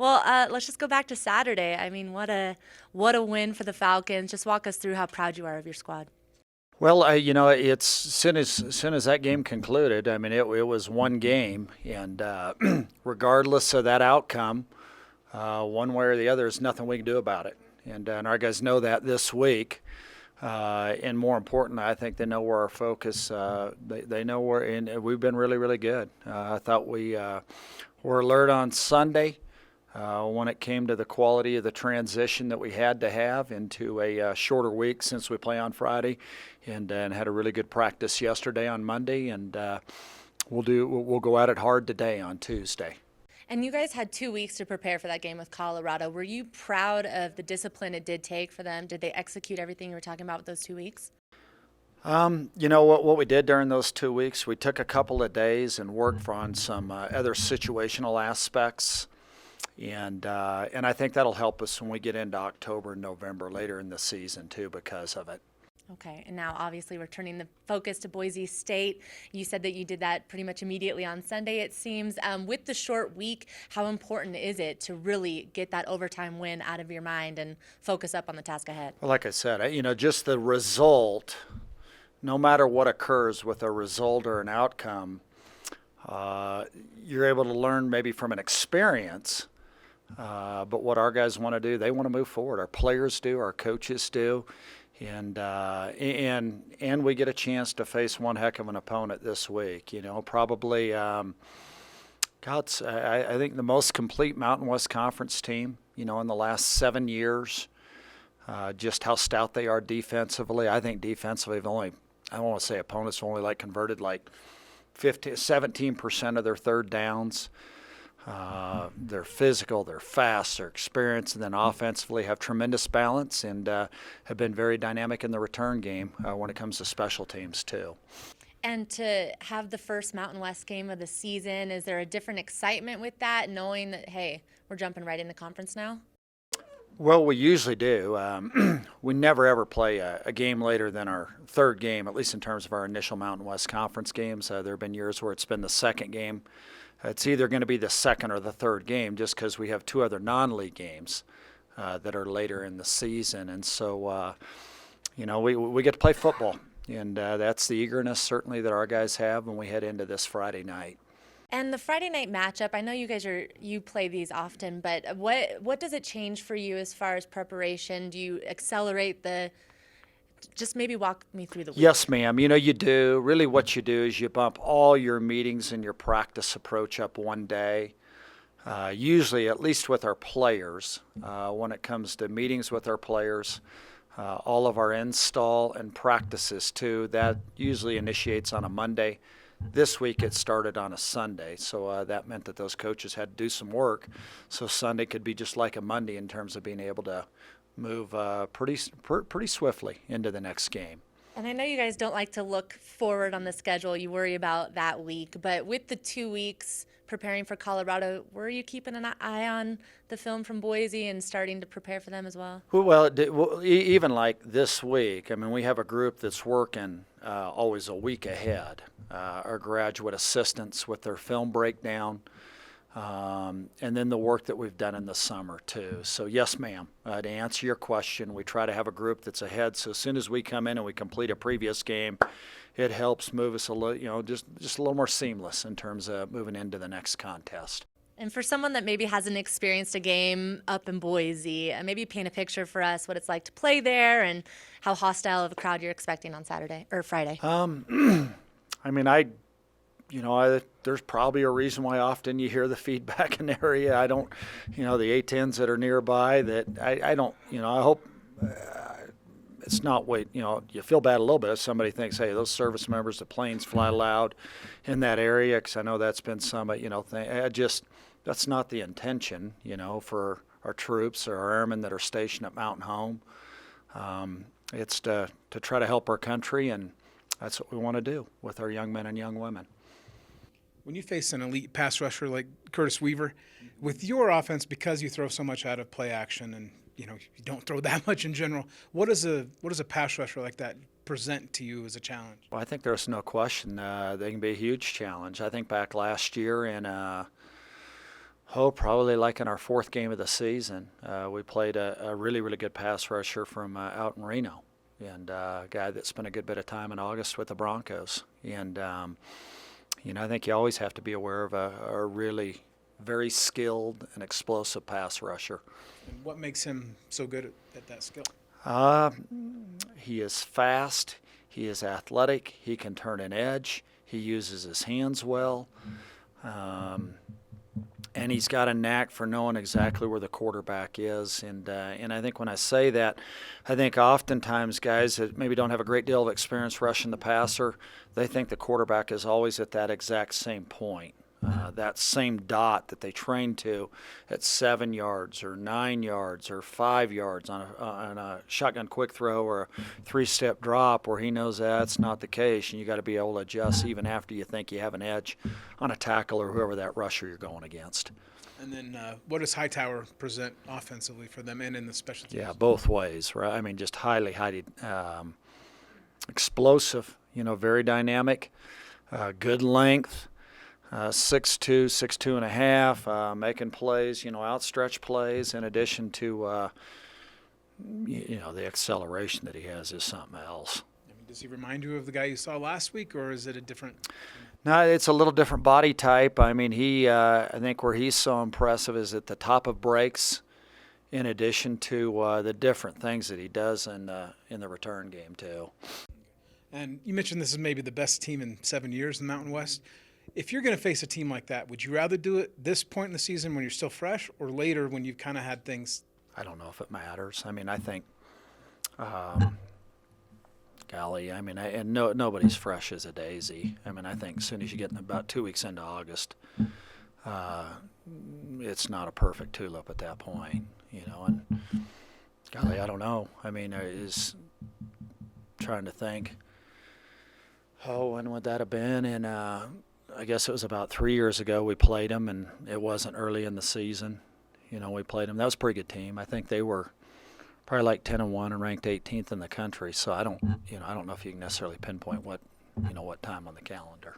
Well, let's just go back to Saturday. I mean, what a win for the Falcons. Just walk us through how proud you are of your squad. Well, it's as soon as that game concluded. I mean, it was one game, and regardless of that outcome, one way or the other, there's nothing we can do about it. And our guys know that this week. And more important, I think they know where our focus. They know where, and we've been really, really good. I thought we were alert on Sunday when it came to the quality of the transition that we had to have into a shorter week since we play on Friday, and had a really good practice yesterday on Monday, and we'll go at it hard today on Tuesday. And you guys had 2 weeks to prepare for that game with Colorado. Were you proud of the discipline it did take for them? Did they execute everything you were talking about with those 2 weeks? What we did during those 2 weeks, we took a couple of days and worked on some other situational aspects, and I think that'll help us when we get into October and November later in the season too because of it. Okay, and now obviously we're turning the focus to Boise State. You said that you did that pretty much immediately on Sunday, it seems. With the short week, how important is it to really get that overtime win out of your mind and focus up on the task ahead? Well, like I said, just the result, no matter what occurs with a result or an outcome, you're able to learn maybe from an experience. But what our guys want to do, they want to move forward. Our players do, our coaches do. And we get a chance to face one heck of an opponent this week. Probably, I think the most complete Mountain West Conference team. In the last 7 years, just how stout they are defensively. I think defensively, I don't want to say opponents have only converted 17% of their third downs. They're physical, they're fast, they're experienced, and then offensively have tremendous balance and have been very dynamic in the return game when it comes to special teams too. And to have the first Mountain West game of the season, is there a different excitement with that, knowing that, hey, we're jumping right into conference now? Well, we usually do. We never ever play a game later than our third game, at least in terms of our initial Mountain West Conference games. There have been years where it's been the second game. It's either going to be the second or the third game just because we have two other non-league games that are later in the season. And so, we get to play football. And that's the eagerness certainly that our guys have when we head into this Friday night. And the Friday night matchup, I know you play these often, but what does it change for you as far as preparation? Do you accelerate just maybe walk me through the week? Yes, ma'am. You do. Really what you do is you bump all your meetings and your practice approach up one day. Usually, at least with our players, when it comes to meetings with our players, all of our install and practices too, that usually initiates on a Monday. This week it started on a Sunday, so that meant that those coaches had to do some work. So Sunday could be just like a Monday in terms of being able to move pretty swiftly into the next game. And I know you guys don't like to look forward on the schedule. You worry about that week. But with the 2 weeks preparing for Colorado, were you keeping an eye on the film from Boise and starting to prepare for them as well? Well, even like this week, I mean, we have a group that's working always a week ahead. Our graduate assistants with their film breakdown, and then the work that we've done in the summer too. So yes, ma'am, to answer your question, we try to have a group that's ahead. So as soon as we come in and we complete a previous game, it helps move us a little, just a little more seamless in terms of moving into the next contest. And for someone that maybe hasn't experienced a game up in Boise, maybe paint a picture for us what it's like to play there and how hostile of a crowd you're expecting on Saturday or Friday. I mean, there's probably a reason why often you hear the feedback in the area. I don't, the A10s that are nearby that I don't, I hope it's not you feel bad a little bit if somebody thinks, hey, those service members, the planes fly loud in that area, because I know that's been some, that's not the intention, for our troops or our airmen that are stationed at Mountain Home. It's to try to help our country, and that's what we want to do with our young men and young women. When you face an elite pass rusher like Curtis Weaver, with your offense, because you throw so much out of play action and you don't throw that much in general, what does a pass rusher like that present to you as a challenge? Well, I think there's no question they can be a huge challenge. I think back last year in Oh, probably like in our fourth game of the season. We played a really, really good pass rusher from out in Reno, and a guy that spent a good bit of time in August with the Broncos. And, I think you always have to be aware of a really very skilled and explosive pass rusher. And what makes him so good at that skill? He is fast. He is athletic. He can turn an edge. He uses his hands well. And he's got a knack for knowing exactly where the quarterback is. And I think when I say that, I think oftentimes guys that maybe don't have a great deal of experience rushing the passer, they think the quarterback is always at that exact same point. That same dot that they train to at 7 yards or 9 yards or 5 yards on a shotgun quick throw or a three-step drop, where he knows that's not the case, and you got to be able to adjust even after you think you have an edge on a tackle or whoever that rusher you're going against. And then what does Hightower present offensively for them and in the special teams? Yeah, both ways, right? I mean, just highly explosive, very dynamic, good length. 6'2", 6'2 and a half, making plays, outstretched plays, in addition to, the acceleration that he has is something else. I mean, does he remind you of the guy you saw last week, or is it a different? No, it's a little different body type. I mean, I think where he's so impressive is at the top of breaks, in addition to the different things that he does in the return game too. And you mentioned this is maybe the best team in 7 years in the Mountain West. If you're going to face a team like that, would you rather do it this point in the season when you're still fresh, or later when you've kind of had things? I don't know if it matters. I mean, I think, golly, I mean, nobody's fresh as a daisy. I mean, I think as soon as you get in about 2 weeks into August, it's not a perfect tulip at that point, and golly, I don't know. I mean, is trying to think, when would that have been? And I guess it was about 3 years ago we played them, and it wasn't early in the season. We played them. That was a pretty good team. I think they were probably like 10-1 and ranked 18th in the country. So I don't know if you can necessarily pinpoint what time on the calendar.